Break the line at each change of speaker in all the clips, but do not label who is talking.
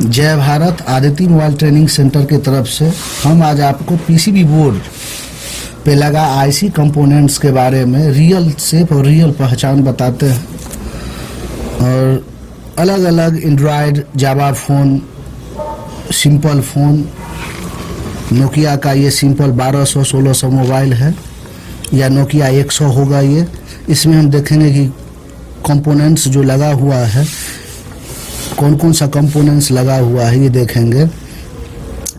जय Bharat. Aditya mobile training centre की तरफ से हम आज आपको पीसीबी बोर्ड पे लगा आईसी कंपोनेंट्स के बारे में रियल शेप और रियल पहचान बताते हैं। और अलग अलग एंड्रॉयड, जावा फ़ोन, सिंपल फ़ोन, नोकिया का ये सिंपल 1200-1600 मोबाइल है या नोकिया 100 होगा। ये इसमें हम देखेंगे कि कंपोनेंट्स जो लगा हुआ है, कौन कौन सा कंपोनेंट्स लगा हुआ है, ये देखेंगे।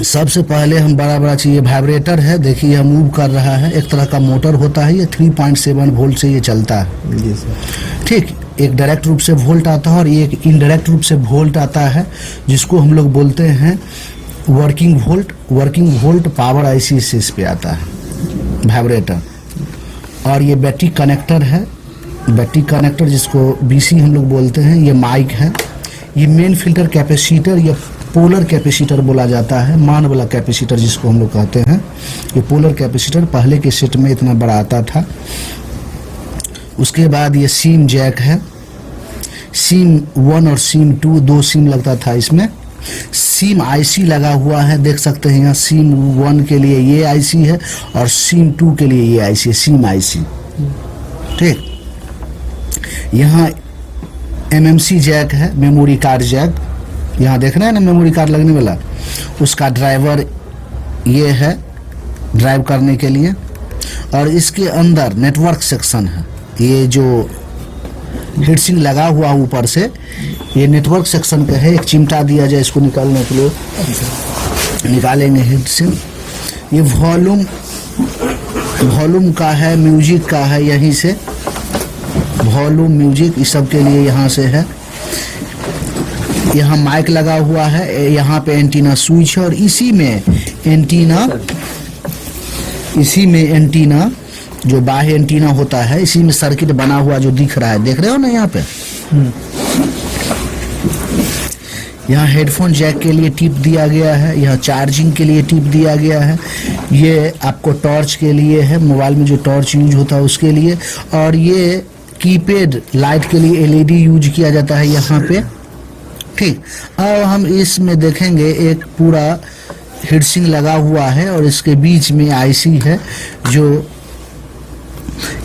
सबसे पहले हम बड़ा चीज़, वाइब्रेटर है, देखिए यह मूव कर रहा है। एक तरह का मोटर होता है, ये 3.7 वोल्ट से ये चलता है।
जी सर।
ठीक, एक डायरेक्ट रूप से वोल्ट आता है और एक इनडायरेक्ट रूप से वोल्ट आता है, जिसको हम लोग बोलते हैं working volt. Working volt power IC से इस पे आता है वाइब्रेटर। और ये बैटरी कनेक्टर है, बैटरी कनेक्टर जिसको बीसी हम लोग बोलते हैं। ये माइक है, ये मेन फिल्टर कैपेसिटर या पोलर कैपेसिटर बोला जाता है, मान वाला कैपेसिटर जिसको हम लोग कहते हैं। ये पोलर कैपेसिटर पहले के सेट में इतना बड़ा आता था। उसके बाद ये सिम जैक है, सिम 1 और सिम 2, 2 सिम लगता था इसमें। सिम आईसी लगा हुआ है, देख सकते हैं यहाँ सिम 1 के लिए ये आईसी है और सिम 2 के लिए ये आईसी है, सिम आईसी। ठीक, यहाँ एमएमसी जैक है, मेमोरी कार्ड जैक, यहाँ देख रहे हैं ना मेमोरी कार्ड लगने वाला, उसका ड्राइवर ये है ड्राइव करने के लिए। और इसके अंदर नेटवर्क सेक्शन है, ये जो हीटसिंक लगा हुआ ऊपर से, ये नेटवर्क सेक्शन का है। एक चिमटा दिया जाए इसको निकालने के लिए, निकालेंगे हीटसिंक। ये वॉल्यूम का है, म्यूजिक का है, यहीं से वॉल्यूम, म्यूजिक इस सब के लिए यहाँ से है। यहाँ माइक लगा हुआ है, यहाँ पे एंटीना स्विच है और इसी में एंटीना जो बाह्य एंटीना होता है, इसी में सर्किट बना हुआ जो दिख रहा है, देख रहे हो ना यहाँ पे। यहाँ हेडफोन जैक के लिए टिप दिया गया है, यहाँ चार्जिंग के लिए टिप दिया गया है। ये आपको टॉर्च के लिए है, मोबाइल में जो टॉर्च यूज होता है उसके लिए। और ये कीपैड लाइट के लिए एलईडी यूज किया जाता है यहाँ पे। ठीक, अब हम इसमें देखेंगे एक पूरा हीटसिंक लगा हुआ है और इसके बीच में आईसी है। जो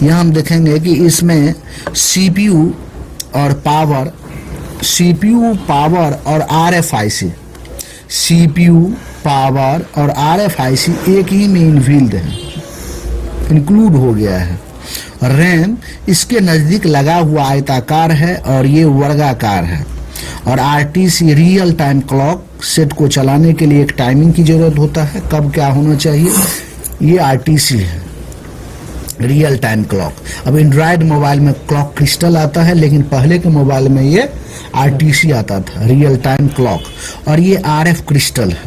यहाँ हम देखेंगे कि इसमें सीपीयू और पावर, सीपीयू पावर और आरएफआईसी, सीपीयू पावर और आरएफआईसी एक ही में इनबिल्ड है, इंक्लूड हो गया है। रैम इसके नज़दीक लगा हुआ आयताकार है और ये वर्गाकार है। और RTC real time clock set को चलाने के लिए एक टाइमिंग की ज़रूरत होता है, कब क्या होना चाहिए, ये आरटीसी है, रियल टाइम क्लॉक। अब एंड्रॉयड मोबाइल में क्लॉक क्रिस्टल आता है, लेकिन पहले के मोबाइल में ये आरटीसी आता था, रियल टाइम क्लॉक। और ये आरएफ क्रिस्टल है,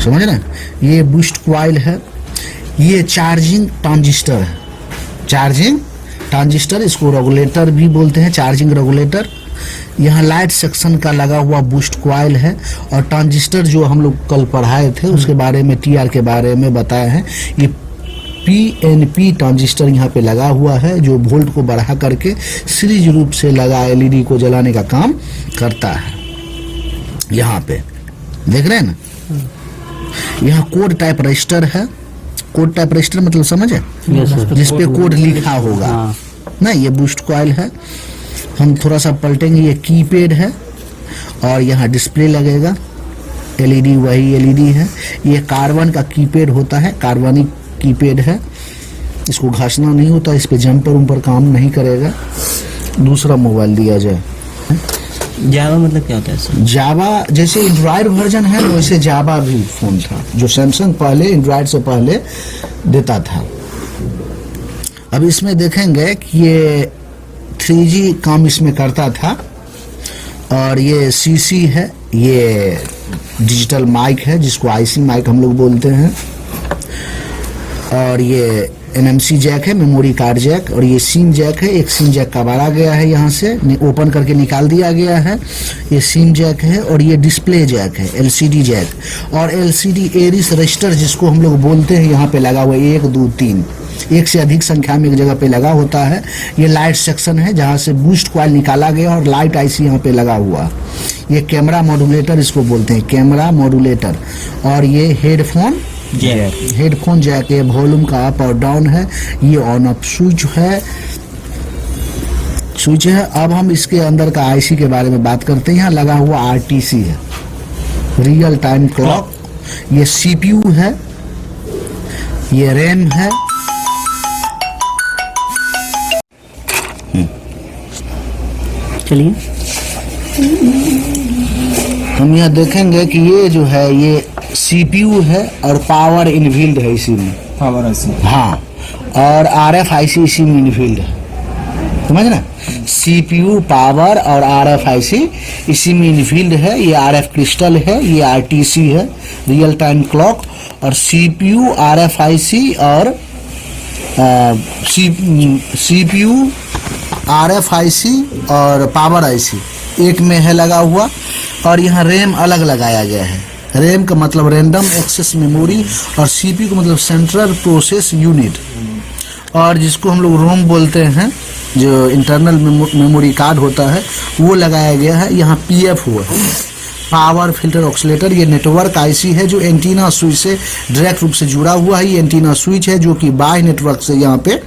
समझ ना। ये बूस्ट कॉइल है, ये चार्जिंग ट्रांजिस्टर है, चार्जिंग ट्रांजिस्टर, इसको रेगुलेटर भी बोलते हैं, चार्जिंग रेगुलेटर। यहाँ लाइट सेक्शन का लगा हुआ बूस्ट कॉइल है। और ट्रांजिस्टर जो हम लोग कल पढ़ाए थे उसके बारे में, टीआर के बारे में बताए हैं। ये पीएनपी ट्रांजिस्टर यहाँ पे लगा हुआ है, जो वोल्ट को बढ़ा करके सीरीज रूप से लगा एलईडी को जलाने का काम करता है। यहाँ पे देख रहे हैं ना, यहाँ कोड टाइप रजिस्टर है। कोड टाइप रजिस्टर मतलब समझे, जिसपे कोड लिखा होगा ना। ये बूस्ट कॉइल है, हम थोड़ा सा पलटेंगे। ये कीपैड है और यहाँ डिस्प्ले लगेगा, एलईडी वही एलईडी है। ये कार्बन का कीपैड होता है, कार्बनिक कीपैड है, इसको घासना नहीं होता, इस पे जंपर उम्पर काम नहीं करेगा। दूसरा मोबाइल दिया जाए,
जावा मतलब क्या होता है सर?
जावा जैसे एंड्रॉयड वर्जन है, वैसे जावा भी फोन था जो सैमसंग पहले एंड्रॉयड से पहले देता था। अब इसमें देखेंगे कि ये 3G काम इसमें करता था। और ये सीसी है, ये डिजिटल माइक है जिसको आईसी माइक हम लोग बोलते हैं। और ये एमएमसी जैक है, मेमोरी कार्ड जैक। और ये सिम जैक है, एक सिम जैक कबाड़ा गया है, यहाँ से ओपन करके निकाल दिया गया है, ये सिम जैक है। और ये डिस्प्ले जैक है, एलसीडी जैक। और एलसीडी एरिस रजिस्टर जिसको हम लोग बोलते हैं, यहाँ पे लगा हुआ 1 2 3 एक से अधिक संख्या में एक जगह पे लगा होता है। ये लाइट सेक्शन है जहाँ से बूस्ट कॉइल निकाला गया और लाइट आईसी यहाँ पे लगा हुआ। ये कैमरा मॉड्यूलेटर इसको बोलते हैं, कैमरा मॉड्यूलेटर। और ये हेडफोन जैक, ये वॉल्यूम का अप और डाउन है। ये ऑन ऑफ स्विच है। अब हम इसके अंदर का आईसी के बारे में बात करते हैं। यहाँ लगा हुआ आरटीसी है, रियल टाइम क्लॉक। ये सीपीयू है, ये रैम है।
चलिए
हम यहाँ देखेंगे कि ये जो है ये सीपीयू है और पावर इनबिल्ड है इसी में।
पावर आईसी,
हाँ, और आरएफ आईसी इसी में इनबिल्ड है, समझ ना। सीपीयू, पावर और आरएफ आईसी इसी में इनबिल्ड है। ये आरएफ क्रिस्टल है, ये आरटीसी है, रियल टाइम क्लॉक। और सीपीयू, आरएफ आईसी और सीपीयू, आरएफ आईसी और पावर आईसी एक में है लगा हुआ। और यहाँ रैम अलग लगाया गया है। रैम का मतलब रैंडम एक्सेस मेमोरी और सीपीयू का मतलब सेंट्रल प्रोसेस यूनिट, और जिसको हम लोग रोम बोलते हैं, जो इंटरनल मेमोरी कार्ड होता है, वो लगाया गया है। यहाँ पीएफ हुआ है, पावर फिल्टर ऑक्सीलेटर। ये नेटवर्क आईसी है जो एंटीना स्विच से डायरेक्ट रूप से जुड़ा हुआ है। ये एंटीना स्विच है जो कि बाह्य नेटवर्क से यहाँ पे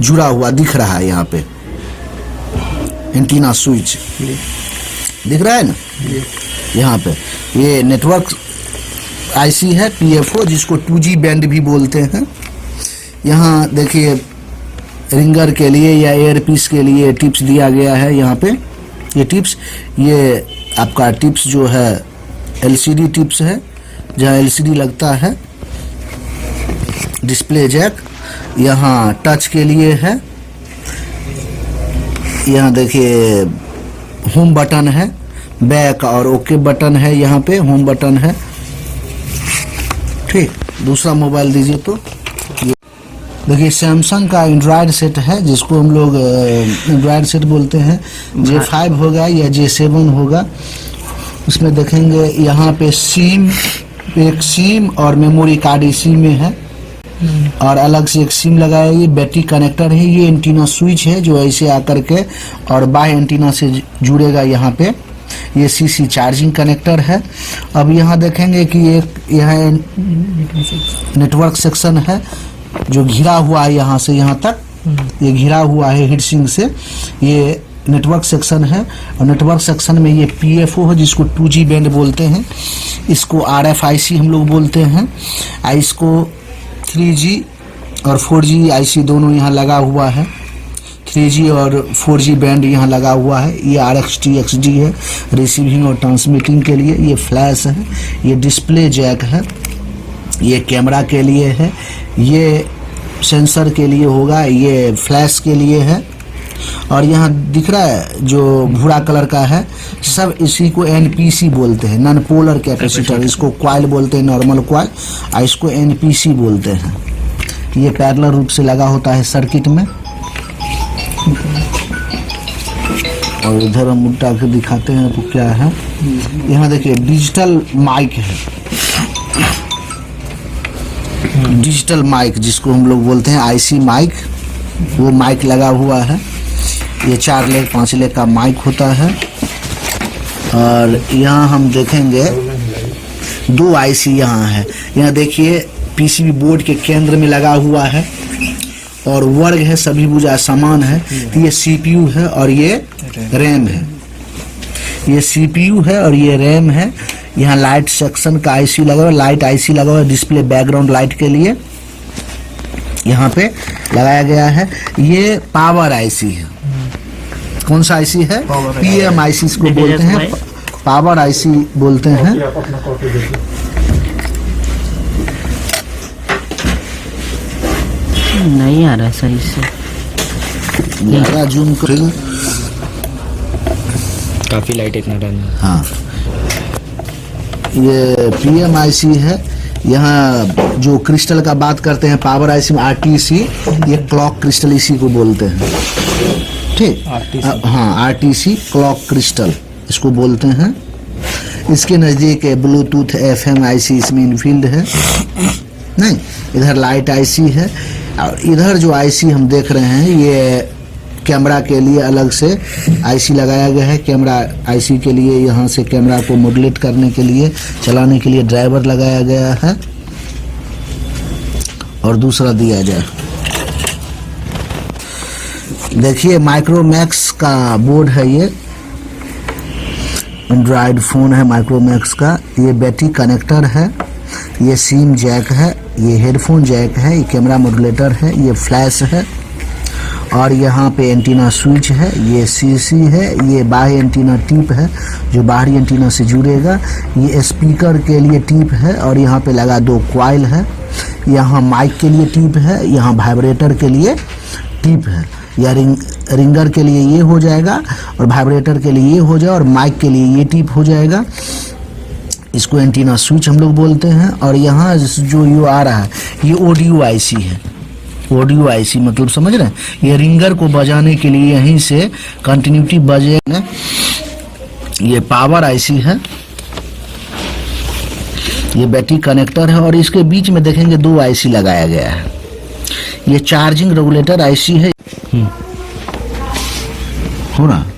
जुड़ा हुआ दिख रहा है। यहाँ पे एंटीना स्विच दिख रहा है ना, यहाँ पे ये नेटवर्क आईसी है पीएफओ, जिसको 2G बैंड भी बोलते हैं। यहाँ देखिए रिंगर के लिए या एयरपीस के लिए टिप्स दिया गया है। यहाँ पे ये टिप्स, ये आपका टिप्स जो है एलसीडी टिप्स है, जहाँ एलसीडी लगता है। डिस्प्ले जैक यहाँ टच के लिए है। यहाँ देखिए होम बटन है, बैक और ओके बटन है। यहाँ पे होम बटन है, ठीक। दूसरा मोबाइल दीजिए। तो देखिए सैमसंग का एंड्रॉयड सेट है, जिसको हम लोग एंड्रॉयड सेट बोलते हैं। J5 होगा या J7 होगा। उसमें देखेंगे यहाँ पे एक सिम और मेमोरी कार्ड इसी में है, और अलग से एक सिम लगाया। ये बैटरी कनेक्टर है। ये एंटीना स्विच है जो ऐसे आकर के और बाय एंटीना से जुड़ेगा यहाँ पे। ये सीसी चार्जिंग कनेक्टर है। अब यहाँ देखेंगे कि एक यहाँ नेटवर्क सेक्शन है जो घिरा हुआ है यहाँ से यहाँ तक। ये घिरा हुआ है हीटसिंक से। ये नेटवर्क सेक्शन है, और नेटवर्क सेक्शन में ये पीएफओ है जिसको 2G बैंड बोलते हैं। इसको आरएफआईसी हम लोग बोलते हैं। इसको 3G और 4G आईसी दोनों यहाँ लगा हुआ है। 3G और 4G बैंड यहाँ लगा हुआ है। ये RxD XD है रिसीविंग और ट्रांसमिटिंग के लिए। ये फ्लैश है। ये डिस्प्ले जैक है। ये कैमरा के लिए है। ये सेंसर के लिए होगा। ये फ्लैश के लिए है। और यहाँ दिख रहा है जो भूरा कलर का है, सब इसी को NPC बोलते हैं, नॉन पोलर कैपेसिटर। इसको क्वाइल बोलते हैं, नॉर्मल क्वाइल, और इसको NPC बोलते हैं। ये पैरेलल रूप से लगा होता है सर्किट में। और इधर हम उल्टा के दिखाते हैं तो क्या है। यहाँ देखिए डिजिटल माइक है, डिजिटल माइक जिसको हम लोग बोलते हैं IC माइक, वो माइक लगा हुआ है। ये 4 लेग 5 लेग का माइक होता है। और यहाँ हम देखेंगे 2 IC यहाँ है। यहाँ देखिए PCB बोर्ड के केंद्र में लगा हुआ है, और वर्ग है, सभी भुजा समान है। तो ये CPU है और ये रैम है। ये CPU है और ये रैम है। यहाँ लाइट सेक्शन का IC लगा हुआ है, लाइट IC लगा हुआ है डिस्प्ले बैकग्राउंड लाइट के लिए यहाँ पे लगाया गया है। ये पावर IC है। कौन सा IC है? PMIC इसको बोलते हैं, पावर IC बोलते हैं।
नहीं आ रहा सही से,
ज़्यादा जूम करेगा।
काफी लाइट इतना रन।
हाँ, ये PMIC है। यहाँ जो क्रिस्टल का बात करते हैं पावर IC में RTC, ये क्लॉक क्रिस्टल इसी को बोलते हैं, ठीक। हाँ, RTC क्लॉक क्रिस्टल इसको बोलते हैं। इसके नज़दीक ब्लूटूथ FM IC इसमें इनफील्ड है। नहीं, इधर लाइट IC है। और इधर जो आईसी हम देख रहे हैं ये कैमरा के लिए अलग से आईसी लगाया गया है। कैमरा आईसी के लिए यहाँ से कैमरा को मॉड्यूलेट करने के लिए, चलाने के लिए ड्राइवर लगाया गया है। और दूसरा दिया जाए, देखिए माइक्रोमैक्स का बोर्ड है, ये एंड्रॉयड फ़ोन है माइक्रोमैक्स का। ये बैटरी कनेक्टर है, ये सिम जैक है, ये हेडफोन जैक है, ये कैमरा मॉड्यूलेटर है, ये फ्लैश है और यहाँ पे एंटीना स्विच है, ये सीसी है, ये बाह्य एंटीना टिप है जो बाहरी एंटीना से जुड़ेगा, ये स्पीकर के लिए टिप है और यहाँ पे लगा 2 कॉइल है। यहाँ माइक के लिए टिप है, यहाँ वाइब्रेटर के लिए टिप है। या रिंगर के लिए ये हो जाएगा और वाइब्रेटर के लिए ये हो जाएगा और माइक के लिए ये टिप हो जाएगा। इसको एंटीना स्विच हम लोग बोलते हैं। और यहाँ जो यू आ रहा है ये ऑडियो आईसी है। ऑडियो आईसी मतलब समझ रहे हैं, ये रिंगर को बजाने के लिए यहीं से कंटिन्यूटी बजेगा। ये पावर आईसी है, ये बैटरी कनेक्टर है और इसके बीच में देखेंगे 2 आईसी लगाया गया है। ये चार्जिंग रेगुलेटर आईसी है। हो रहा